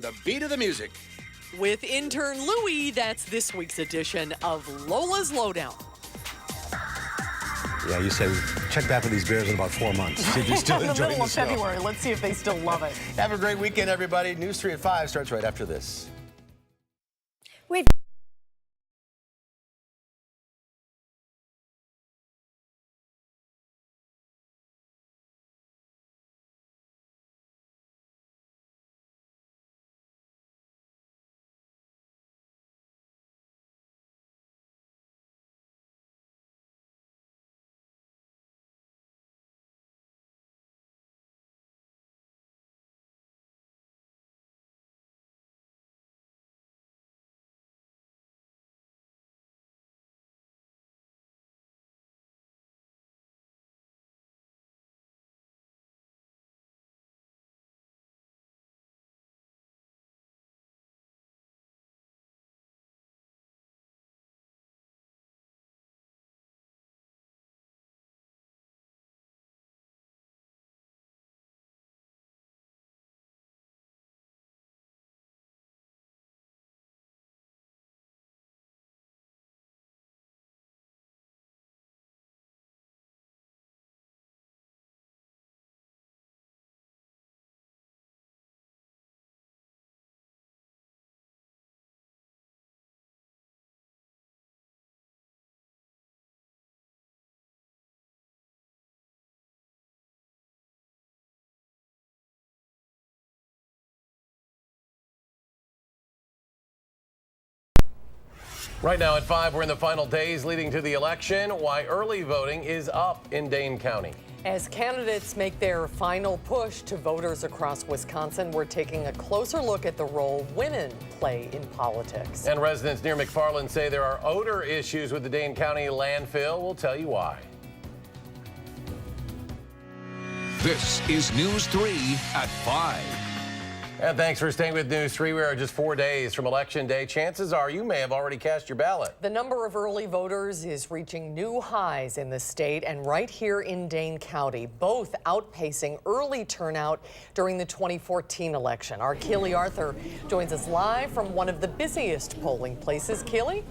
The beat of the music. With intern Louie, that's this week's edition of Lola's Lowdown. Yeah, you say check back with these beers in about 4 months. See if they're still In the enjoying middle of the show. February. Let's see if they still love it. Have a great weekend, everybody. News 3 at 5 starts right after this. Wait. Right now at 5, we're in the final days leading to the election. Why early voting is up in Dane County. As candidates make their final push to voters across Wisconsin, we're taking a closer look at the role women play in politics. And residents near McFarland say there are odor issues with the Dane County landfill. We'll tell you why. This is News 3 at 5. And thanks for staying with News 3. We are just 4 days from Election Day. Chances are you may have already cast your ballot. The number of early voters is reaching new highs in the state and right here in Dane County, both outpacing early turnout during the 2014 election. Our Keely Arthur joins us live from one of the busiest polling places. Keely?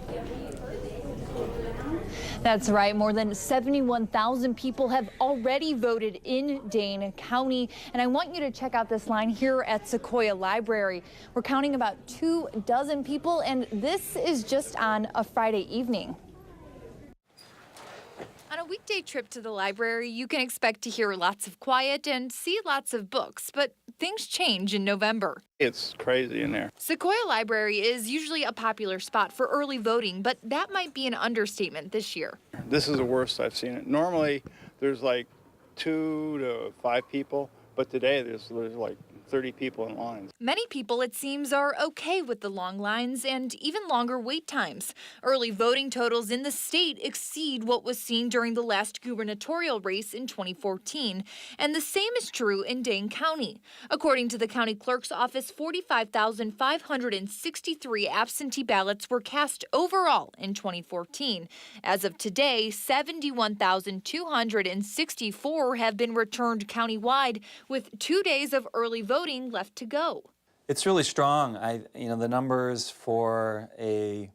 That's right. More than 71,000 people have already voted in Dane County. And I want you to check out this line here at Sequoia Library. We're counting about 24 people, and this is just on a Friday evening. On a weekday trip to the library, you can expect to hear lots of quiet and see lots of books, but things change in November. It's crazy in there. Sequoia Library is usually a popular spot for early voting, but that might be an understatement this year. This is the worst I've seen it. Normally, there's like 2 to 5 people, but today there's like 30 people in lines. Many people, it seems, are okay with the long lines and even longer wait times. Early voting totals in the state exceed what was seen during the last gubernatorial race in 2014, and the same is true in Dane County. According to the county clerk's office, 45,563 absentee ballots were cast overall in 2014. As of today, 71,264 have been returned countywide, with 2 days of early voting left to go. It's really strong. The numbers for a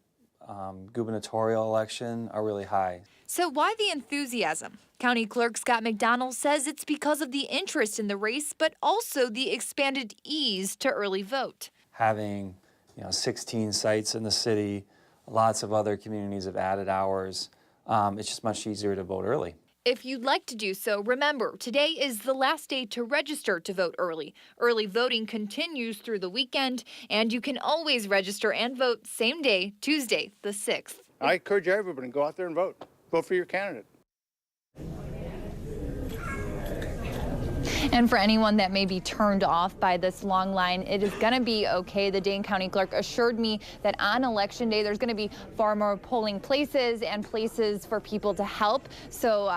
gubernatorial election are really high. So why the enthusiasm? County Clerk Scott McDonald says it's because of the interest in the race, but also the expanded ease to early vote. Having 16 sites in the city, lots of other communities have added hours. It's just much easier to vote early. If you'd like to do so, remember, today is the last day to register to vote early. Early voting continues through the weekend, and you can always register and vote same day, Tuesday, the 6th. I encourage everybody to go out there and vote. Vote for your candidate. And for anyone that may be turned off by this long line, it is going to be okay. The Dane County Clerk assured me that on Election Day, there's going to be far more polling places and places for people to help. So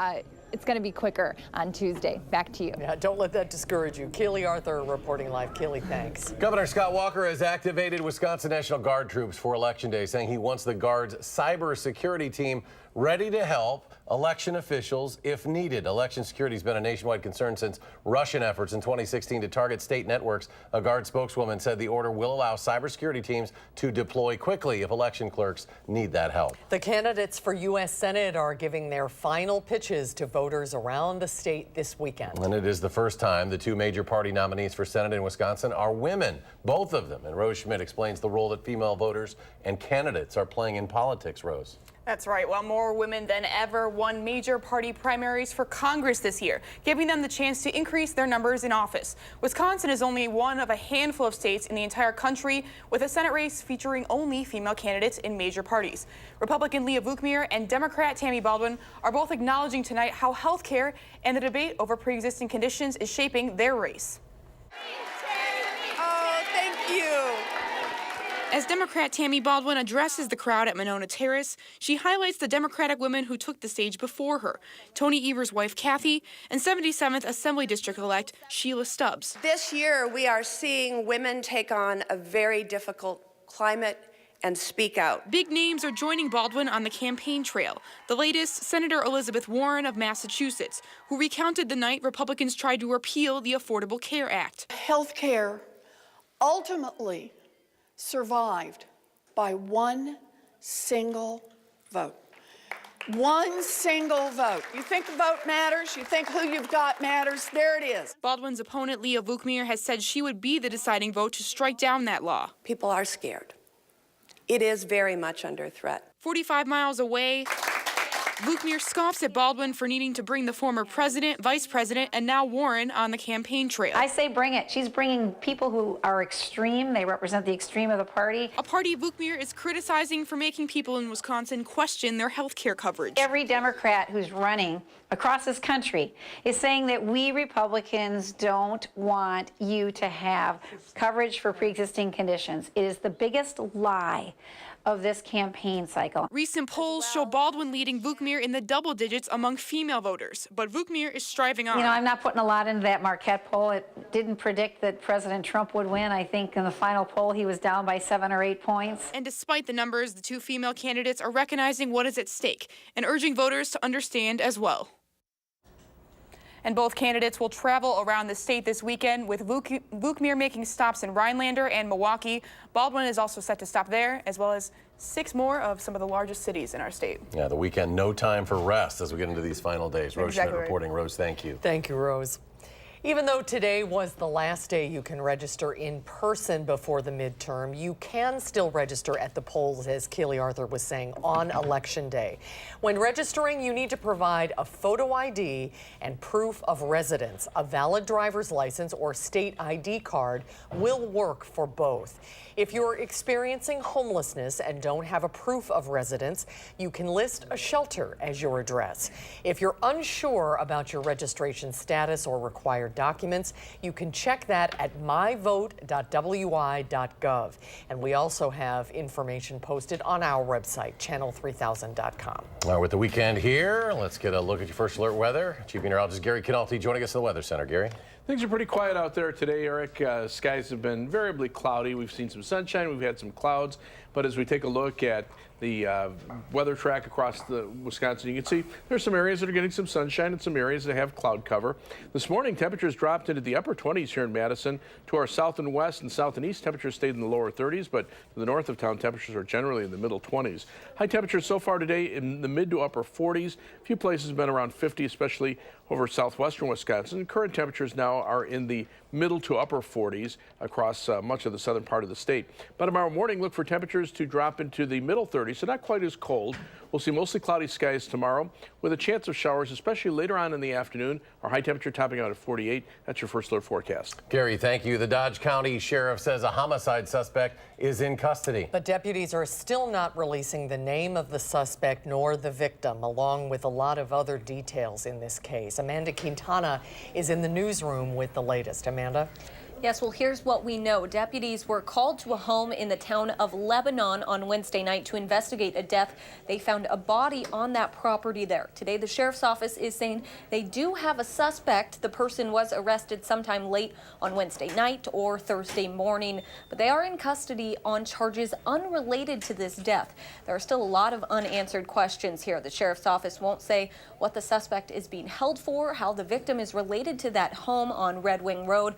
it's going to be quicker on Tuesday. Back to you. Yeah, don't let that discourage you. Keely Arthur reporting live. Keely, thanks. Governor Scott Walker has activated Wisconsin National Guard troops for Election Day, saying he wants the Guard's cybersecurity team ready to help election officials if needed. Election security has been a nationwide concern since Russian efforts in 2016 to target state networks. A Guard spokeswoman said the order will allow cybersecurity teams to deploy quickly if election clerks need that help. The candidates for U.S. Senate are giving their final pitches to voters around the state this weekend. And it is the first time the two major party nominees for Senate in Wisconsin are women, both of them. And Rose Schmidt explains the role that female voters and candidates are playing in politics. Rose. That's right. Well, more women than ever won major party primaries for Congress this year, giving them the chance to increase their numbers in office. Wisconsin is only one of a handful of states in the entire country with a Senate race featuring only female candidates in major parties. Republican Leah Vukmir and Democrat Tammy Baldwin are both acknowledging tonight how health care and the debate over pre-existing conditions is shaping their race. Oh, thank you. As Democrat Tammy Baldwin addresses the crowd at Monona Terrace, she highlights the Democratic women who took the stage before her, Tony Evers' wife Kathy and 77th Assembly District-elect Sheila Stubbs. This year, we are seeing women take on a very difficult climate and speak out. Big names are joining Baldwin on the campaign trail. The latest, Senator Elizabeth Warren of Massachusetts, who recounted the night Republicans tried to repeal the Affordable Care Act. Health care ultimately survived by one single vote. One single vote. You think the vote matters? You think who you've got matters? There it is. Baldwin's opponent, Leah Vukmir, has said she would be the deciding vote to strike down that law. People are scared. It is very much under threat. 45 miles away, Vukmir scoffs at Baldwin for needing to bring the former president, vice president, and now Warren on the campaign trail. I say bring it. She's bringing people who are extreme. They represent the extreme of the party. A party Vukmir is criticizing for making people in Wisconsin question their health care coverage. Every Democrat who's running across this country is saying that we Republicans don't want you to have coverage for pre-existing conditions. It is the biggest lie of this campaign cycle. Recent polls show Baldwin leading Vukmir in the double digits among female voters, but Vukmir is striving on. You know, I'm not putting a lot into that Marquette poll. It didn't predict that President Trump would win. I think in the final poll he was down by 7 or 8 points. And despite the numbers, the two female candidates are recognizing what is at stake and urging voters to understand as well. And both candidates will travel around the state this weekend, with Vukmir making stops in Rhinelander and Milwaukee. Baldwin is also set to stop there, as well as 6 more of some of the largest cities in our state. Yeah, the weekend, no time for rest as we get into these final days. Rose Schmidt reporting. Rose, thank you. Thank you, Rose. Even though today was the last day you can register in person before the midterm, you can still register at the polls, as Keely Arthur was saying, on Election Day. When registering, you need to provide a photo ID and proof of residence. A valid driver's license or state ID card will work for both. If you're experiencing homelessness and don't have a proof of residence, you can list a shelter as your address. If you're unsure about your registration status or required documents, you can check that at myvote.wi.gov. And we also have information posted on our website, channel3000.com. All right, with the weekend here, let's get a look at your first alert weather. Chief Meteorologist Gary Canalti joining us in the Weather Center. Gary? Things are pretty quiet out there today, Eric. Skies have been variably cloudy. We've seen some sunshine, we've had some clouds, but as we take a look at the weather track across the Wisconsin, you can see there's some areas that are getting some sunshine and some areas that have cloud cover. This morning, temperatures dropped into the upper 20s here in Madison. To our south and west and south and east, temperatures stayed in the lower 30s, but to the north of town, temperatures are generally in the middle 20s. High temperatures so far today in the mid to upper 40s. A few places have been around 50, especially over southwestern Wisconsin. Current temperatures now are in the middle to upper 40s across much of the southern part of the state. By tomorrow morning, look for temperatures to drop into the middle 30s, so not quite as cold. We'll see mostly cloudy skies tomorrow with a chance of showers, especially later on in the afternoon. Our high temperature topping out at 48. That's your first alert forecast. Gary, thank you. The Dodge County Sheriff says a homicide suspect is in custody. But deputies are still not releasing the name of the suspect nor the victim, along with a lot of other details in this case. Amanda Quintana is in the newsroom with the latest. Amanda? Yes, well, here's what we know. Deputies were called to a home in the town of Lebanon on Wednesday night to investigate a death. They found a body on that property there. Today, the sheriff's office is saying they do have a suspect. The person was arrested sometime late on Wednesday night or Thursday morning, but they are in custody on charges unrelated to this death. There are still a lot of unanswered questions here. The sheriff's office won't say what the suspect is being held for, how the victim is related to that home on Red Wing Road,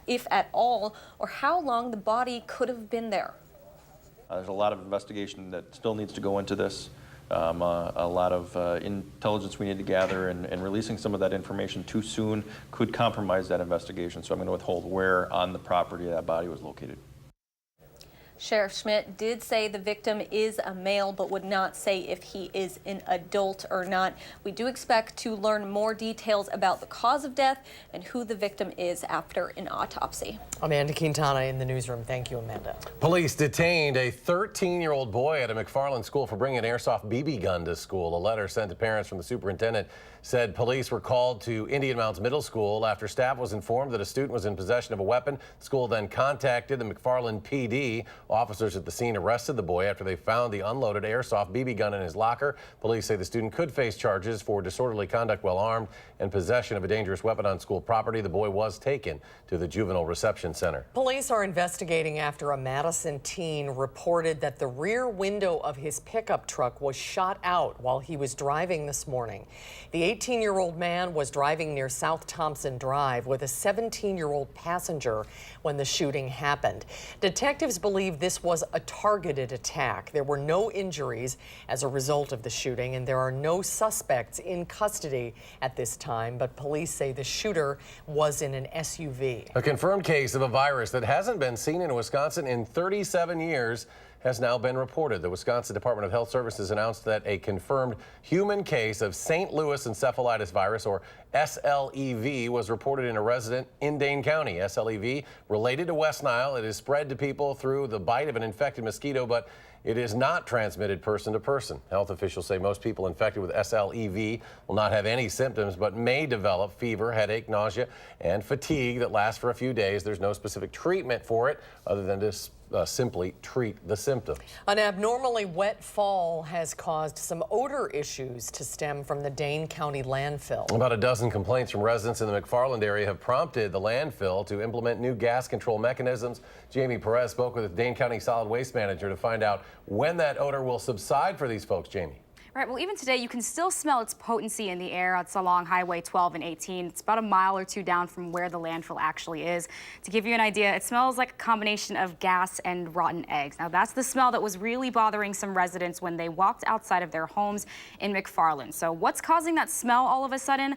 if at all, or how long the body could have been there. There's a lot of investigation that still needs to go into this. A lot of intelligence we need to gather, and releasing some of that information too soon could compromise that investigation. So I'm going to withhold where on the property that body was located. Sheriff Schmidt did say the victim is a male, but would not say if he is an adult or not. We do expect to learn more details about the cause of death and who the victim is after an autopsy. Amanda Quintana in the newsroom. Thank you, Amanda. Police detained a 13-year-old boy at a McFarland school for bringing an airsoft BB gun to school. A letter sent to parents from the superintendent said police were called to Indian Mounds Middle School after staff was informed that a student was in possession of a weapon. The school then contacted the McFarland PD. Officers at the scene arrested the boy after they found the unloaded airsoft BB gun in his locker. Police say the student could face charges for disorderly conduct while armed and possession of a dangerous weapon on school property. The boy was taken to the Juvenile Reception Center. Police are investigating after a Madison teen reported that the rear window of his pickup truck was shot out while he was driving this morning. The 18-year-old man was driving near South Thompson Drive with a 17-year-old passenger when the shooting happened. Detectives believe this was a targeted attack. There were no injuries as a result of the shooting, and there are no suspects in custody at this time, but police say the shooter was in an SUV. A confirmed case of a virus that hasn't been seen in Wisconsin in 37 years has now been reported. The Wisconsin Department of Health Services announced that a confirmed human case of St. Louis encephalitis virus, or SLEV, was reported in a resident in Dane County. SLEV, related to West Nile, it is spread to people through the bite of an infected mosquito, but it is not transmitted person to person. Health officials say most people infected with SLEV will not have any symptoms, but may develop fever, headache, nausea, and fatigue that lasts for a few days. There's no specific treatment for it other than to simply treat the symptoms. An abnormally wet fall has caused some odor issues to stem from the Dane County landfill. About a dozen complaints from residents in the McFarland area have prompted the landfill to implement new gas control mechanisms. Jamie Perez spoke with the Dane County Solid Waste Manager to find out when that odor will subside for these folks. Jamie. Right, well, even today, you can still smell its potency in the air. It's along Highway 12 and 18. It's about a mile or two down from where the landfill actually is. To give you an idea, it smells like a combination of gas and rotten eggs. Now, that's the smell that was really bothering some residents when they walked outside of their homes in McFarland. So what's causing that smell all of a sudden?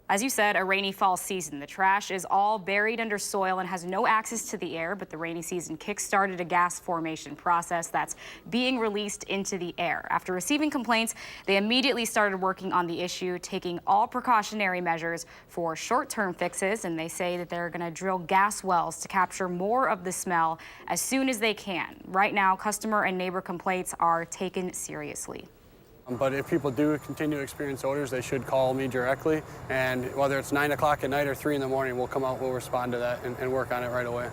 As you said, a rainy fall season. The trash is all buried under soil and has no access to the air, but the rainy season kick-started a gas formation process that's being released into the air. After receiving complaints, they immediately started working on the issue, taking all precautionary measures for short-term fixes, and they say that they're going to drill gas wells to capture more of the smell as soon as they can. Right now, customer and neighbor complaints are taken seriously. But if people do continue to experience odors, they should call me directly. And whether it's 9 o'clock at night or 3 in the morning, we'll come out, we'll respond to that and work on it right away.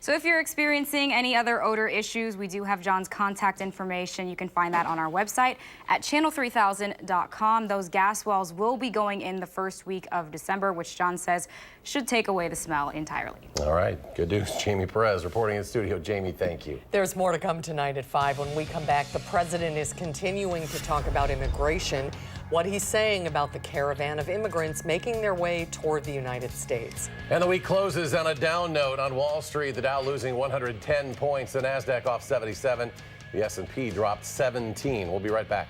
So if you're experiencing any other odor issues, we do have John's contact information. You can find that on our website at channel3000.com. Those gas wells will be going in the first week of December, which John says should take away the smell entirely. All right, good news. Jamie Perez reporting in studio. Jamie, thank you. There's more to come tonight at 5. When we come back, the president is continuing to talk about immigration, what he's saying about the caravan of immigrants making their way toward the United States. And the week closes on a down note on Wall Street. The Dow losing 110 points, the NASDAQ off 77. The S&P dropped 17. We'll be right back.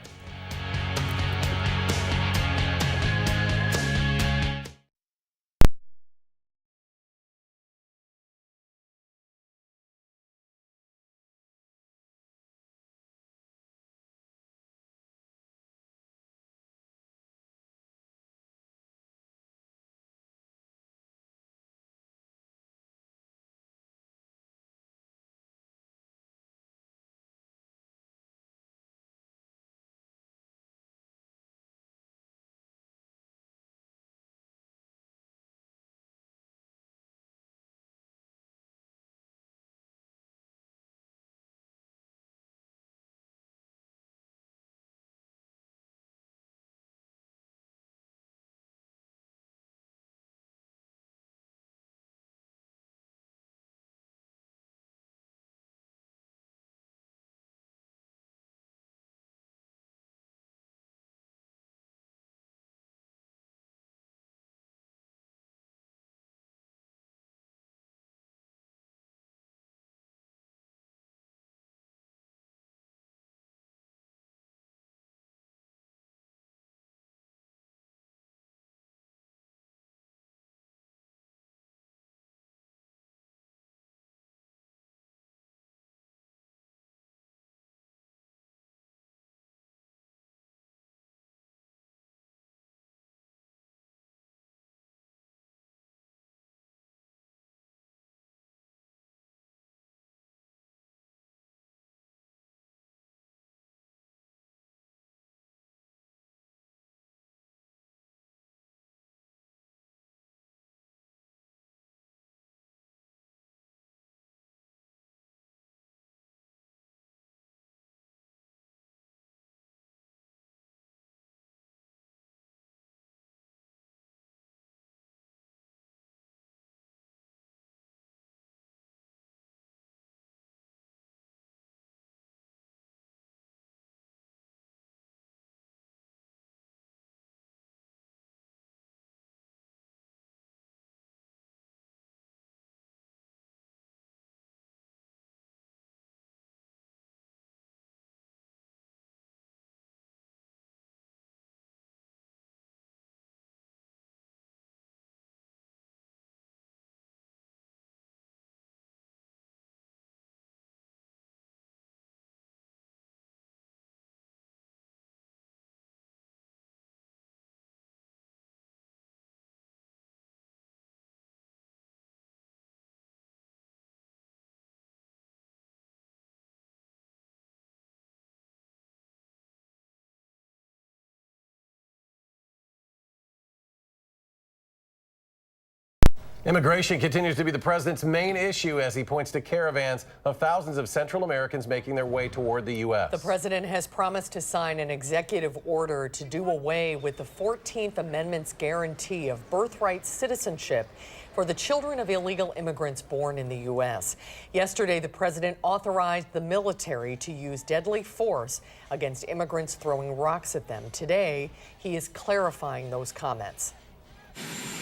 Immigration continues to be the president's main issue as he points to caravans of thousands of Central Americans making their way toward the U.S. The president has promised to sign an executive order to do away with the 14th Amendment's guarantee of birthright citizenship for the children of illegal immigrants born in the U.S. Yesterday, the president authorized the military to use deadly force against immigrants throwing rocks at them. Today, he is clarifying those comments.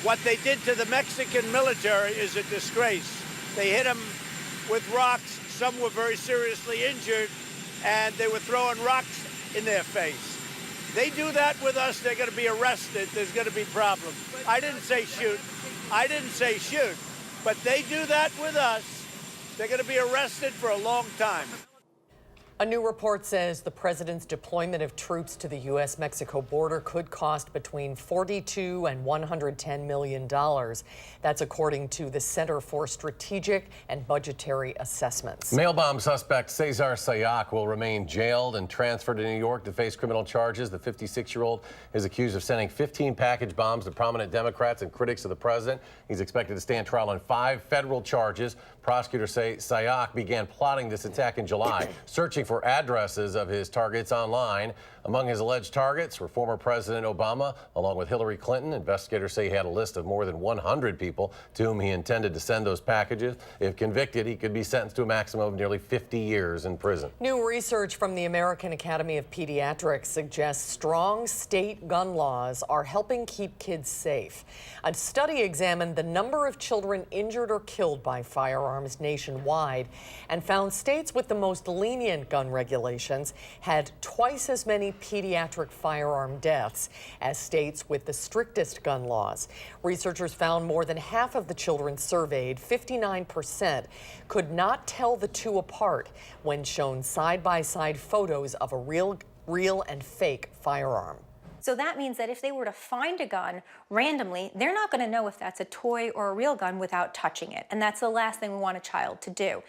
What they did to the Mexican military is a disgrace. They hit them with rocks. Some were very seriously injured, and they were throwing rocks in their face. They do that with us, they're going to be arrested. There's going to be problems. I didn't say shoot. I didn't say shoot. But they do that with us, they're going to be arrested for a long time. A new report says the president's deployment of troops to the U.S.-Mexico border could cost between $42 and $110 million. That's according to the Center for Strategic and Budgetary Assessments. Mail bomb suspect Cesar Sayoc will remain jailed and transferred to New York to face criminal charges. The 56-year-old is accused of sending 15 package bombs to prominent Democrats and critics of the president. He's expected to stand trial on 5 federal charges. Prosecutors say Sayoc began plotting this attack in July, searching for addresses of his targets online. Among his alleged targets were former President Obama, along with Hillary Clinton. Investigators say he had a list of more than 100 people to whom he intended to send those packages. If convicted, he could be sentenced to a maximum of nearly 50 years in prison. New research from the American Academy of Pediatrics suggests strong state gun laws are helping keep kids safe. A study examined the number of children injured or killed by firearms nationwide and found states with the most lenient gun regulations had twice as many pediatric firearm deaths as states with the strictest gun laws. Researchers found more than half of the children surveyed, 59%, could not tell the two apart when shown side-by-side photos of a real and fake firearm. So that means that if they were to find a gun randomly, they're not going to know if that's a toy or a real gun without touching it. And that's the last thing we want a child to do.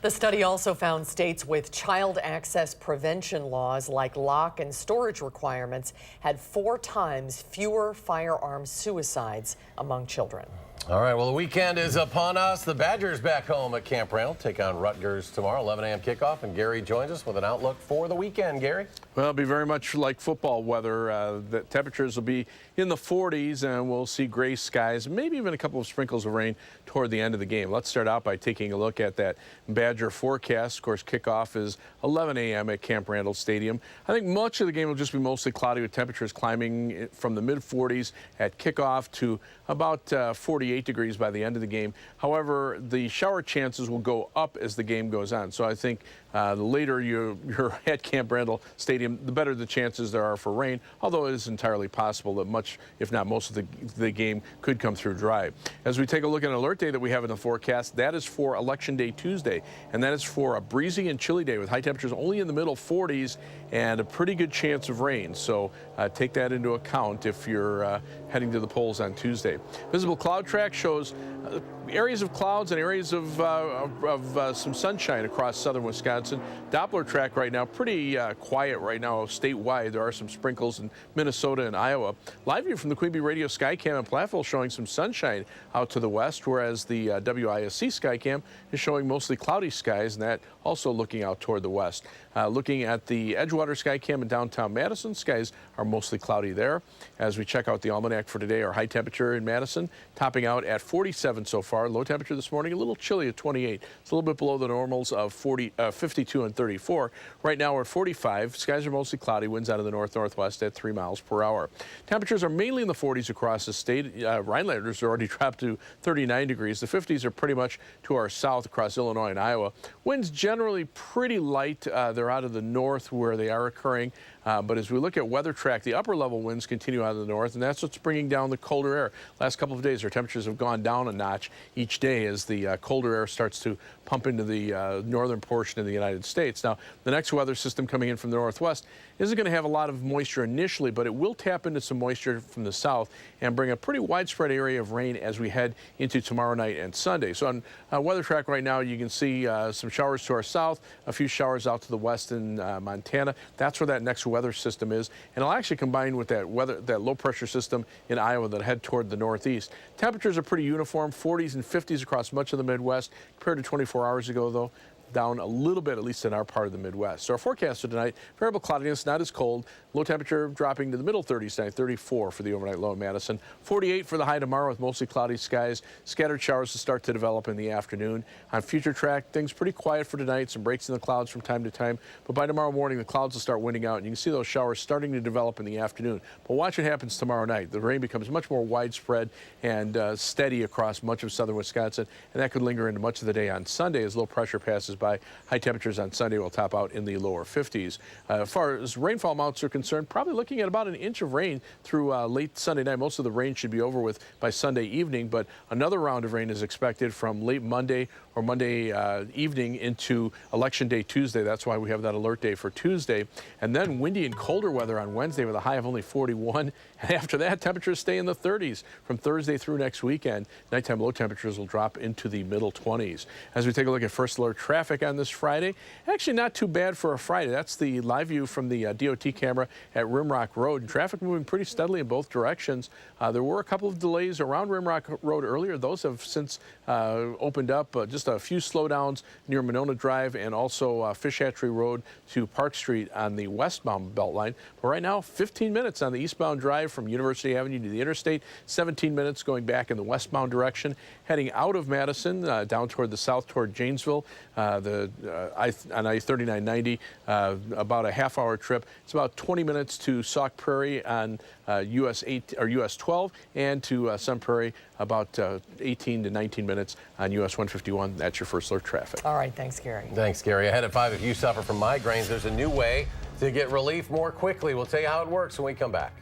The study also found states with child access prevention laws like lock and storage requirements had 4 times fewer firearm suicides among children. All right, well, the weekend is upon us. The Badgers back home at Camp Randall take on Rutgers tomorrow, 11 a.m. kickoff, and Gary joins us with an outlook for the weekend. Gary? Well, it'll be very much like football weather. The temperatures will be in the 40s, and we'll see gray skies, maybe even a couple of sprinkles of rain toward the end of the game. Let's start out by taking a look at that Badger forecast. Of course, kickoff is 11 a.m. at Camp Randall Stadium. I think much of the game will just be mostly cloudy with temperatures climbing from the mid-40s at kickoff to about 48 degrees by the end of the game. However, the shower chances will go up as the game goes on. So I think the later you're at Camp Randall Stadium, the better the chances there are for rain, although it is entirely possible that much, if not most of the game could come through dry. As we take a look at an alert day that we have in the forecast, that is for Election Day Tuesday, and that is for a breezy and chilly day with high temperatures only in the middle 40s and a pretty good chance of rain. So take that into account if you're heading to the polls on Tuesday. Visible cloud track shows areas of clouds and areas of some sunshine across southern Wisconsin. Doppler track right now, pretty quiet right now statewide. There are some sprinkles in Minnesota and Iowa. Live view from the Queen Bee Radio Skycam in Platteville showing some sunshine out to the west, whereas the WISC Skycam is showing mostly cloudy skies, and that also looking out toward the west. Looking at the Edgewater Skycam in downtown Madison, skies are mostly cloudy there. As we check out the almanac for today, our high temperature in Madison topping out at 47 so far. Low temperature this morning, a little chilly at 28. It's a little bit below the normals of 52 and 34. Right now we're at 45. Skies are mostly cloudy. Winds out of the north-northwest at 3 miles per hour. Temperatures are mainly in the 40s across the state. Rhinelanders are already dropped to 39 degrees. The 50s are pretty much to our south across Illinois and Iowa. Winds generally pretty light. They're out of the north where they are occurring. But as we look at weather track, the upper level winds continue out of the north, and that's what's bringing down the colder air. Last couple of days, our temperatures have gone down a notch each day as the colder air starts to pump into the northern portion of the United States. Now, the next weather system coming in from the northwest isn't going to have a lot of moisture initially, but it will tap into some moisture from the south and bring a pretty widespread area of rain as we head into tomorrow night and Sunday. So on weather track right now, you can see some showers to our south, a few showers out to the west in Montana. That's where that next weather weather system is, and it'll actually combine with that low pressure system in Iowa that head toward the northeast. Temperatures are pretty uniform, 40s and 50s across much of the Midwest. Compared to 24 hours ago, though, down a little bit, at least in our part of the Midwest. So our forecast for tonight, variable cloudiness, not as cold. Low temperature dropping to the middle 30s tonight, 34 for the overnight low in Madison. 48 for the high tomorrow with mostly cloudy skies. Scattered showers to start to develop in the afternoon. On future track, things pretty quiet for tonight. Some breaks in the clouds from time to time. But by tomorrow morning, the clouds will start winding out, and you can see those showers starting to develop in the afternoon. But watch what happens tomorrow night. The rain becomes much more widespread and steady across much of southern Wisconsin, and that could linger into much of the day on Sunday as low pressure passes by. High temperatures on Sunday will top out in the lower 50s. As far as rainfall amounts are concerned, probably looking at about an inch of rain through late Sunday night. Most of the rain should be over with by Sunday evening, but another round of rain is expected from late Monday or Monday evening into Election Day Tuesday. That's why we have that alert day for Tuesday. And then windy and colder weather on Wednesday with a high of only 41. And after that, temperatures stay in the 30s from Thursday through next weekend. Nighttime low temperatures will drop into the middle 20s. As we take a look at first alert traffic on this Friday, actually not too bad for a Friday. That's the live view from the DOT camera at Rimrock Road. And traffic moving pretty steadily in both directions. There were a couple of delays around Rimrock Road earlier. Those have since opened up. Just a few slowdowns near Monona Drive and also Fish Hatchery Road to Park Street on the westbound Beltline. But right now, 15 minutes on the eastbound drive from University Avenue to the interstate, 17 minutes going back in the westbound direction. Heading out of Madison, down toward the south toward Janesville, on I-3990, about a half-hour trip. It's about 20 minutes to Sauk Prairie on US 12 and to Sun Prairie, about 18 to 19 minutes on US 151. That's your first alert traffic. All right, thanks, Gary. Thanks, Gary. Ahead at 5, if you suffer from migraines, there's a new way to get relief more quickly. We'll tell you how it works when we come back.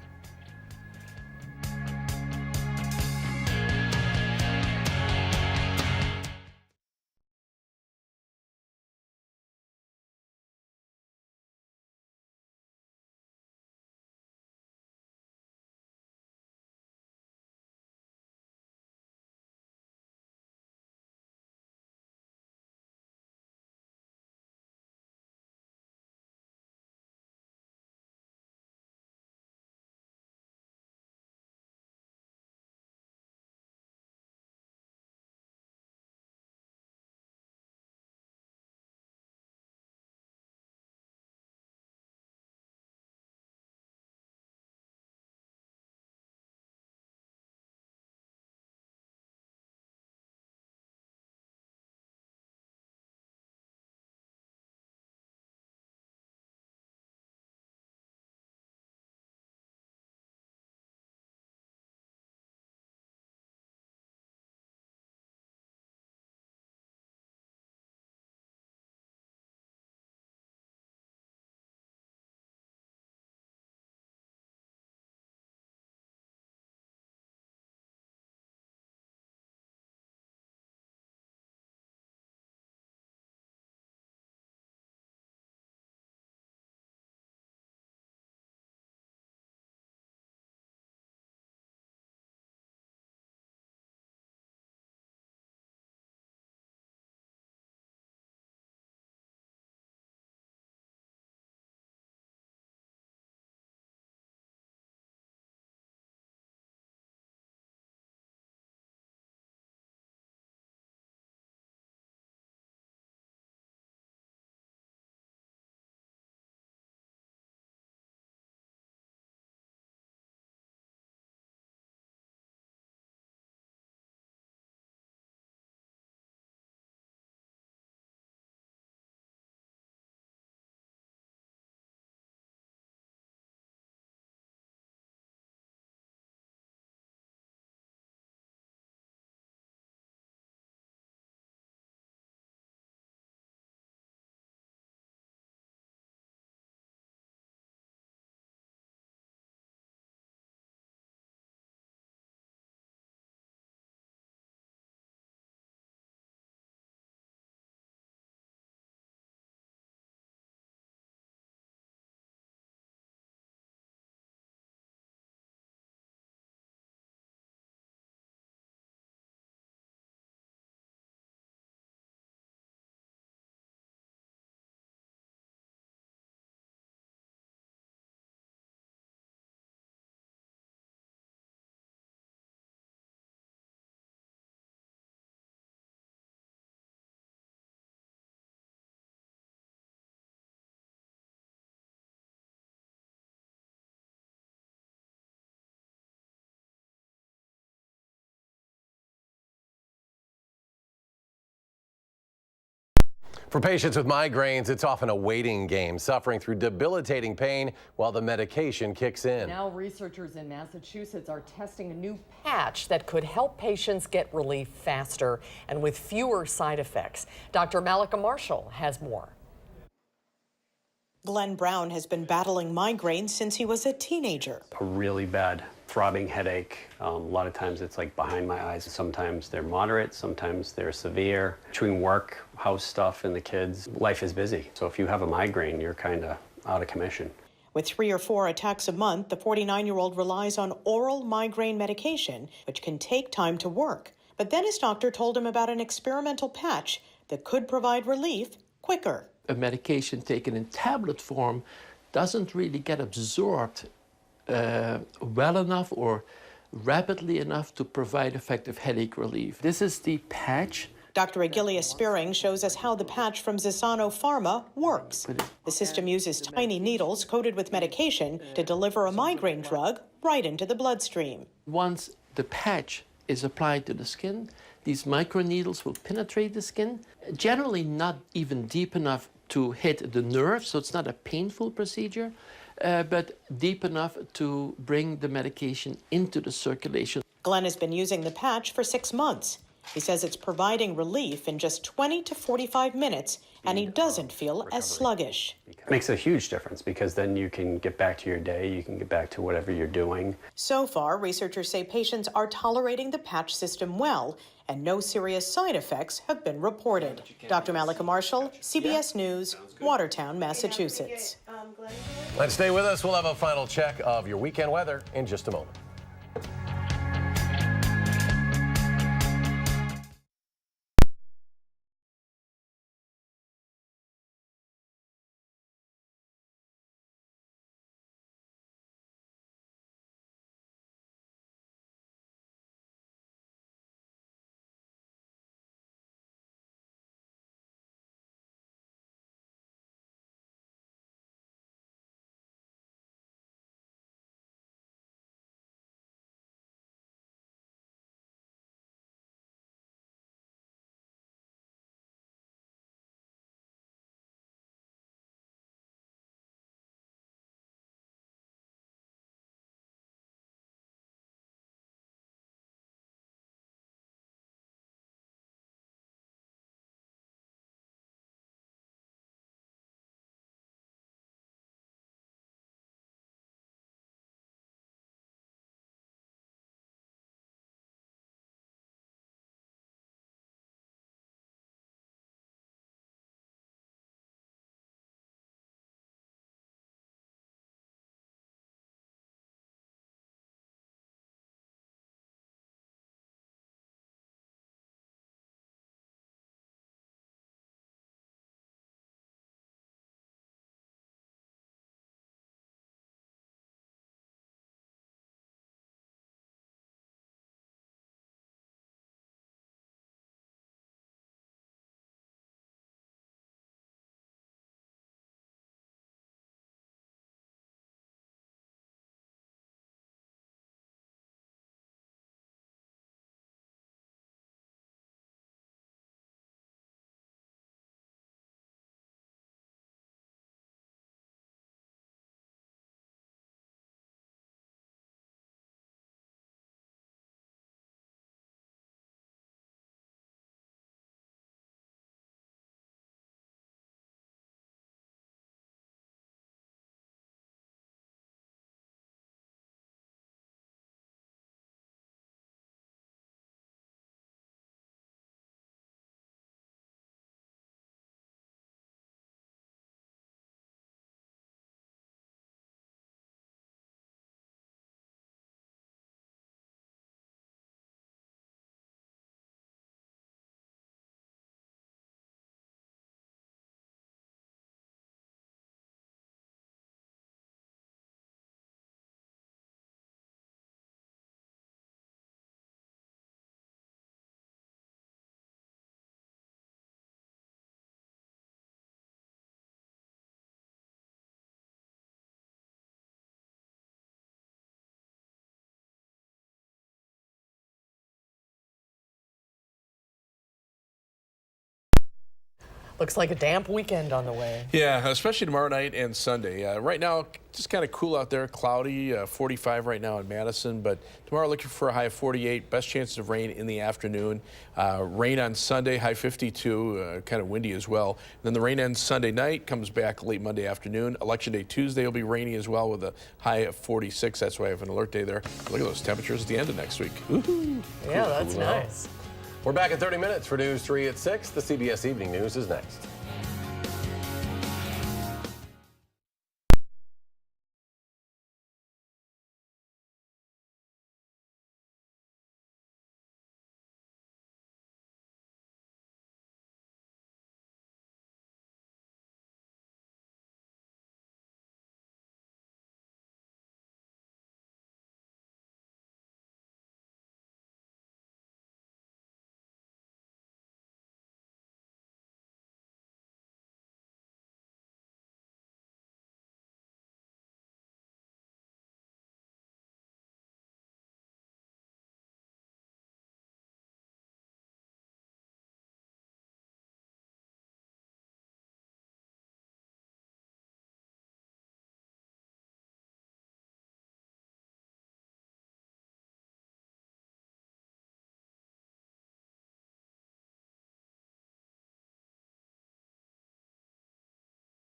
For patients with migraines, it's often a waiting game, suffering through debilitating pain while the medication kicks in. Now researchers in Massachusetts are testing a new patch that could help patients get relief faster and with fewer side effects. Dr. Malika Marshall has more. Glenn Brown has been battling migraines since he was a teenager. A really bad throbbing headache. A lot of times it's like behind my eyes. Sometimes they're moderate, sometimes they're severe. Between work, house stuff, and the kids, life is busy. So if you have a migraine, you're kind of out of commission. With 3 or 4 attacks a month, the 49-year-old relies on oral migraine medication, which can take time to work. But then his doctor told him about an experimental patch that could provide relief quicker. A medication taken in tablet form doesn't really get absorbed well enough or rapidly enough to provide effective headache relief. This is the patch. Dr. Agilia Spearing shows us how the patch from Zisano Pharma works. The system uses tiny needles coated with medication to deliver a migraine drug right into the bloodstream. Once the patch is applied to the skin, these microneedles will penetrate the skin, generally not even deep enough to hit the nerve, so it's not a painful procedure, but deep enough to bring the medication into the circulation. Glenn has been using the patch for 6 months. He says it's providing relief in just 20 to 45 minutes, and he doesn't feel as sluggish. It makes a huge difference because then you can get back to your day, you can get back to whatever you're doing. So far, researchers say patients are tolerating the patch system well, and no serious side effects have been reported. Dr. Malika Marshall, CBS News, Watertown, Massachusetts. Let's stay with us. We'll have a final check of your weekend weather in just a moment. Looks like a damp weekend on the way. Yeah, especially tomorrow night and Sunday. Right now, just kind of cool out there, cloudy, 45 right now in Madison, but tomorrow looking for a high of 48, best chances of rain in the afternoon. Rain on Sunday, high 52, kind of windy as well. Then the rain ends Sunday night, comes back late Monday afternoon. Election Day Tuesday will be rainy as well with a high of 46. That's why I have an alert day there. Look at those temperatures at the end of next week. Woohoo! Yeah, that's nice. We're back in 30 minutes for News 3 at 6. The CBS Evening News is next.